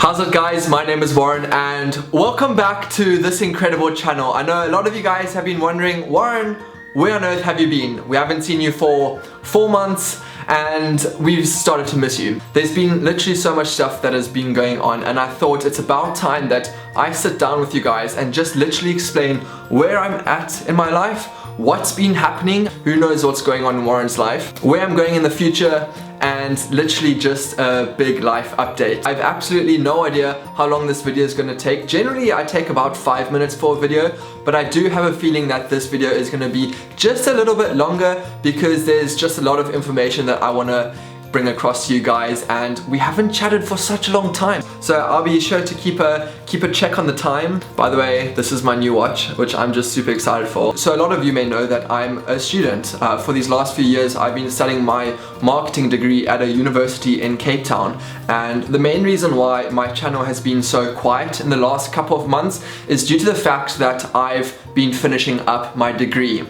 How's it guys? My name is Warren and welcome back to this incredible channel. I know a lot of you guys have been wondering, Warren, where on earth have you been? We haven't seen you for 4 months and we've started to miss you. There's been literally so much stuff that has been going on and I thought it's about time that I sit down with you guys and just literally explain where I'm at in my life, what's been happening, who knows what's going on in Warren's life, where I'm going in the future, and literally just a big life update. I have absolutely no idea how long this video is going to take. Generally I take about 5 minutes for a video, but I do have a feeling that this video is going to be just a little bit longer because there's just a lot of information that I want to bring across to you guys and we haven't chatted for such a long time. So I'll be sure to keep a check on the time. By the way, this is my new watch, which I'm just super excited for. So a lot of you may know that I'm a student. For these last few years, I've been studying my marketing degree at a university in Cape Town. And the main reason why my channel has been so quiet in the last couple of months is due to the fact that I've been finishing up my degree.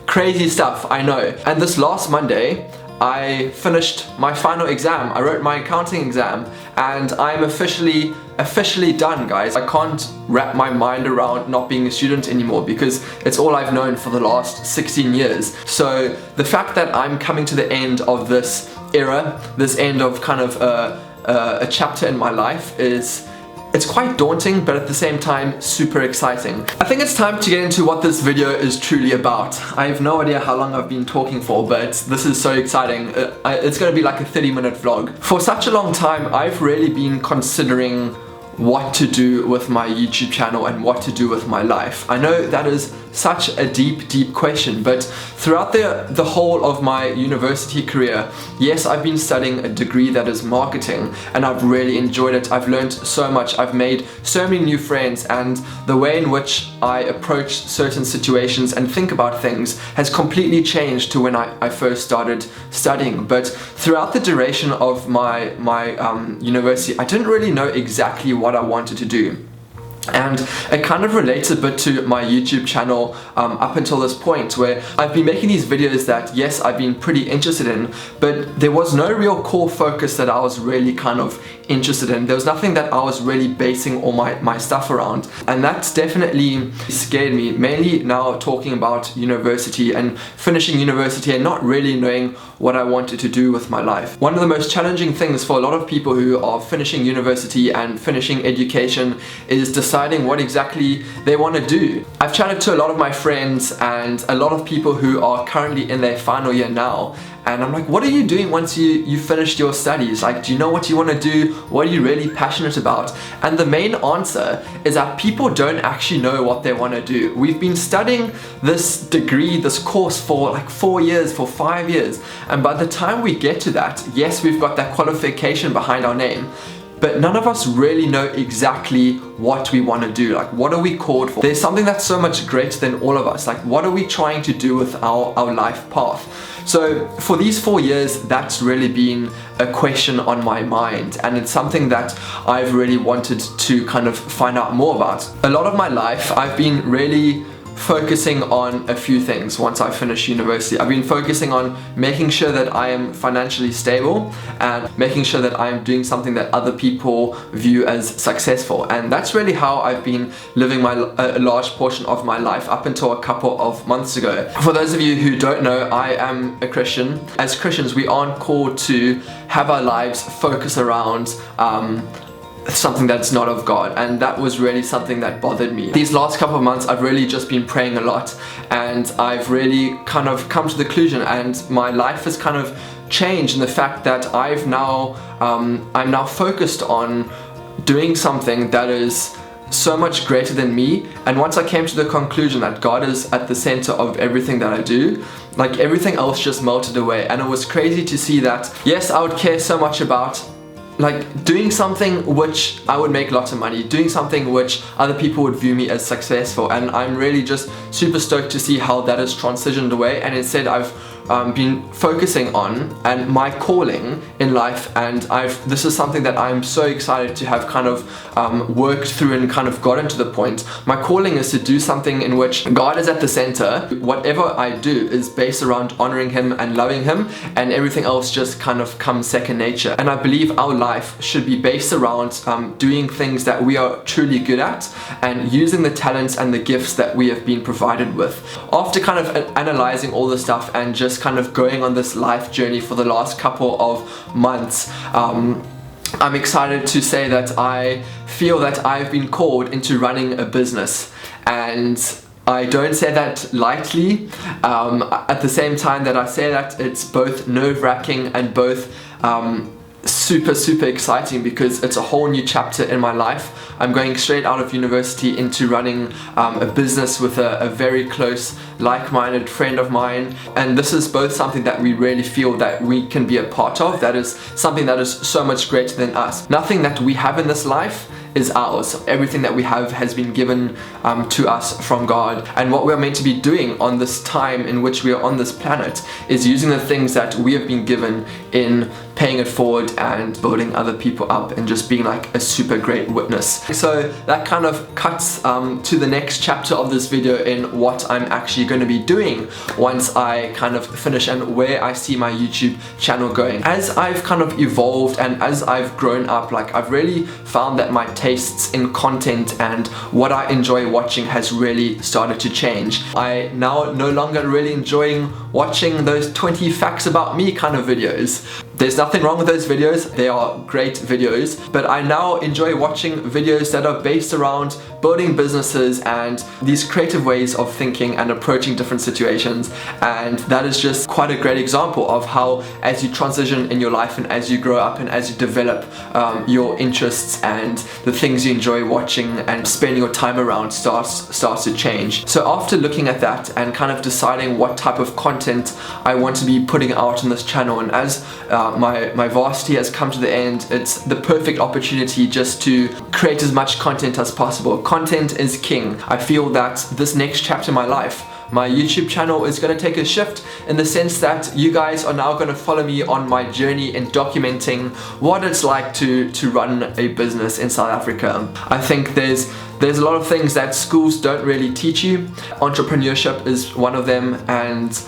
Crazy stuff, I know. And this last Monday, I finished my final exam. I wrote my accounting exam and I'm officially done, guys. I can't wrap my mind around not being a student anymore because it's all I've known for the last 16 years. So the fact that I'm coming to the end of this era, this end of kind of a chapter in my life it's quite daunting, but at the same time, super exciting. I think it's time to get into what this video is truly about. I have no idea how long I've been talking for, but this is so exciting. It's gonna be like a 30-minute vlog. For such a long time, I've really been considering what to do with my YouTube channel and what to do with my life. I know that is such a deep question, but throughout the whole of my university career, yes, I've been studying a degree that is marketing and I've really enjoyed it. I've learned so much, I've made so many new friends, and the way in which I approach certain situations and think about things has completely changed to when I first started studying. But throughout the duration of my university, I didn't really know exactly what I wanted to do. And it kind of relates a bit to my YouTube channel up until this point, where I've been making these videos that, yes, I've been pretty interested in, but there was no real core focus that I was really kind of interested in. There was nothing that I was really basing all my stuff around, and that's definitely scared me, mainly now talking about university and finishing university and not really knowing what I wanted to do with my life. One of the most challenging things for a lot of people who are finishing university and finishing education is deciding what exactly they want to do. I've chatted to a lot of my friends and a lot of people who are currently in their final year now, and I'm like, what are you doing once you finished your studies? Like, do you know what you want to do? What are you really passionate about? And the main answer is that people don't actually know what they want to do. We've been studying this degree, this course for like 4 years, for 5 years, and by the time we get to that, yes, we've got that qualification behind our name, but none of us really know exactly what we want to do. Like, what are we called for? There's something that's so much greater than all of us. Like, what are we trying to do with our life path? So for these 4 years, that's really been a question on my mind, and it's something that I've really wanted to kind of find out more about. A lot of my life, I've been really focusing on a few things once I finish university. I've been focusing on making sure that I am financially stable and making sure that I am doing something that other people view as successful, and that's really how I've been living a large portion of my life up until a couple of months ago. For those of you who don't know, I am a Christian. As Christians, we aren't called to have our lives focus around something that's not of God, and that was really something that bothered me. These last couple of months I've really just been praying a lot, and I've really kind of come to the conclusion, and my life has kind of changed in the fact that I'm now focused on doing something that is so much greater than me. And once I came to the conclusion that God is at the center of everything that I do, like, everything else just melted away, and it was crazy to see that, yes, I would care so much about like doing something which I would make lots of money, doing something which other people would view me as successful, and I'm really just super stoked to see how that has transitioned away, and instead I've been focusing on and my calling in life, and this is something that I'm so excited to have kind of worked through and kind of gotten to the point. My calling is to do something in which God is at the center. Whatever I do is based around honoring Him and loving Him, and everything else just kind of comes second nature. And I believe our life should be based around doing things that we are truly good at and using the talents and the gifts that we have been provided with. After kind of analyzing all the stuff and just kind of going on this life journey for the last couple of months, I'm excited to say that I feel that I've been called into running a business, and I don't say that lightly. At the same time that I say that, it's both nerve-wracking and both super exciting, because it's a whole new chapter in my life. I'm going straight out of university into running a business with a very close, like-minded friend of mine, and this is both something that we really feel that we can be a part of. That is something that is so much greater than us. Nothing that we have in this life is ours. Everything that we have has been given to us from God, and what we're meant to be doing on this time in which we are on this planet is using the things that we have been given in paying it forward and building other people up and just being like a super great witness. So that kind of cuts to the next chapter of this video in what I'm actually going to be doing once I kind of finish and where I see my YouTube channel going. As I've kind of evolved and as I've grown up, like I've really found that my tastes in content and what I enjoy watching has really started to change. I now no longer really enjoying watching those 20 facts about me kind of videos. There's nothing wrong with those videos, they are great videos, but I now enjoy watching videos that are based around building businesses and these creative ways of thinking and approaching different situations. And that is just quite a great example of how, as you transition in your life and as you grow up and as you develop your interests and the things you enjoy watching and spending your time around starts to change. So after looking at that and kind of deciding what type of content I want to be putting out on this channel, and as my varsity has come to the end, it's the perfect opportunity just to create as much content as possible. Content is king. I feel that this next chapter in my life, my YouTube channel is going to take a shift in the sense that you guys are now going to follow me on my journey in documenting what it's like to run a business in South Africa. I think there's a lot of things that schools don't really teach you. Entrepreneurship is one of them, and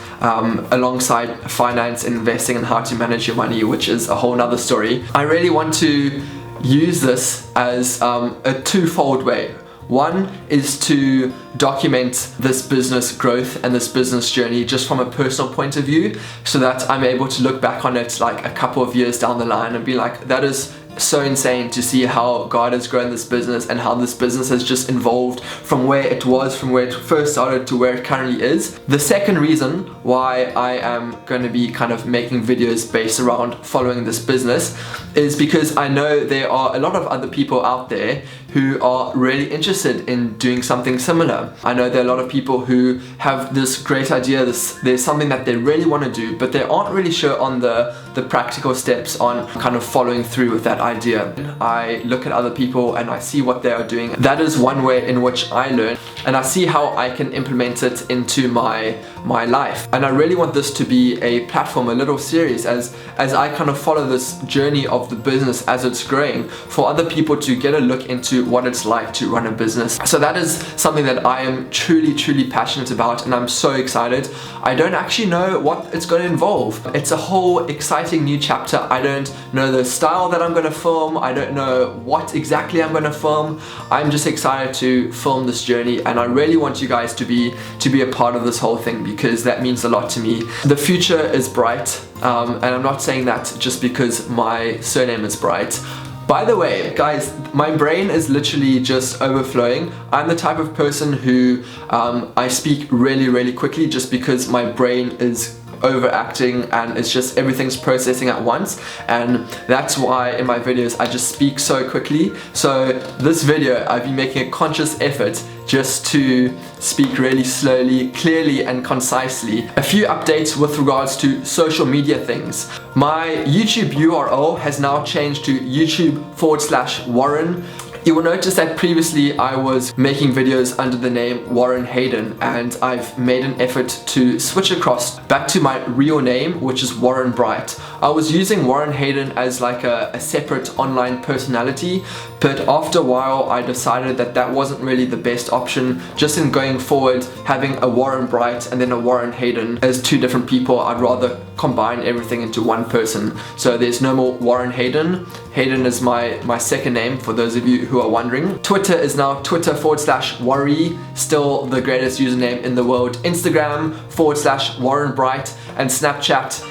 alongside finance, investing, and how to manage your money, which is a whole nother story. I really want to use this as a twofold way. One is to document this business growth and this business journey just from a personal point of view, so that I'm able to look back on it like a couple of years down the line and be like, that is so insane to see how God has grown this business and how this business has just evolved from where it was, from where it first started to where it currently is. The second reason why I am going to be kind of making videos based around following this business is because I know there are a lot of other people out there who are really interested in doing something similar. I know there are a lot of people who have this great idea, there's something that they really want to do, but they aren't really sure on the practical steps on kind of following through with that idea. I look at other people and I see what they are doing. That is one way in which I learn, and I see how I can implement it into my life. And I really want this to be a platform, a little series, as I kind of follow this journey of the business as it's growing, for other people to get a look into what it's like to run a business. So that is something that I am truly passionate about, and I'm so excited. I don't actually know what it's going to involve. It's a whole exciting new chapter. I don't know the style that I'm going to film. I don't know what exactly I'm going to film. I'm just excited to film this journey, and I really want you guys to be a part of this whole thing, because that means a lot to me. The future is bright, and I'm not saying that just because my surname is Bright. By the way, guys, my brain is literally just overflowing. I'm the type of person who I speak really quickly, just because my brain is overacting and it's just everything's processing at once, and that's why in my videos I just speak so quickly. So this video I've been making a conscious effort just to speak really slowly, clearly and concisely. A few updates with regards to social media things. My YouTube URL has now changed to YouTube/Warren. You will notice that previously I was making videos under the name Warren Hayden, and I've made an effort to switch across back to my real name, which is Warren Bright. I was using Warren Hayden as like a separate online personality, but after a while I decided that that wasn't really the best option. Just in going forward, having a Warren Bright and then a Warren Hayden as two different people, I'd rather combine everything into one person. So there's no more Warren Hayden. Hayden is my second name, for those of you who are wondering. Twitter is now Twitter/Worry, still the greatest username in the world. Instagram /Warren Bright, and Snapchat,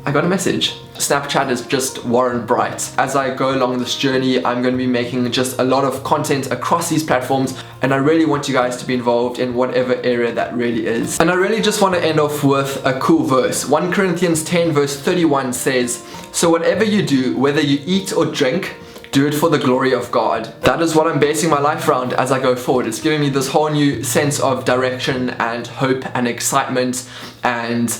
I got a message. Snapchat is just Warren Bright. As I go along this journey, I'm going to be making just a lot of content across these platforms, and I really want you guys to be involved in whatever area that really is. And I really just want to end off with a cool verse. 1 Corinthians 10 verse 31 says, "So whatever you do, whether you eat or drink, do it for the glory of God." That is what I'm basing my life around as I go forward. It's giving me this whole new sense of direction and hope and excitement, and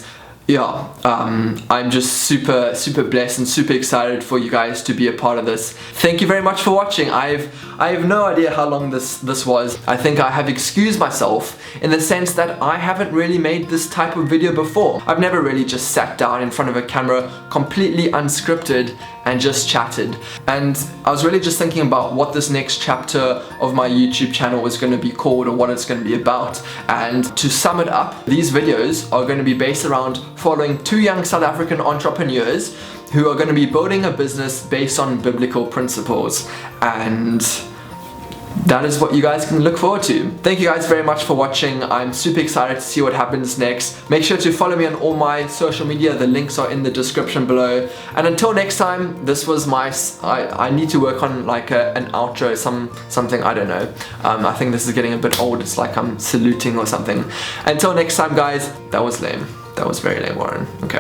yeah, I'm just super blessed and super excited for you guys to be a part of this. Thank you very much for watching. I have no idea how long this was. I think I have excused myself in the sense that I haven't really made this type of video before. I've never really just sat down in front of a camera completely unscripted and just chatted. And I was really just thinking about what this next chapter of my YouTube channel was going to be called, or what it's going to be about. And to sum it up, these videos are going to be based around following 2 young South African entrepreneurs who are going to be building a business based on biblical principles. And that is what you guys can look forward to. Thank you guys very much for watching. I'm super excited to see what happens next. Make sure to follow me on all my social media. The links are in the description below. And until next time, this was my... I need to work on like an outro, something, I don't know. I think this is getting a bit old. It's like I'm saluting or something. Until next time, guys, that was lame. That was very lame, Warren. Okay.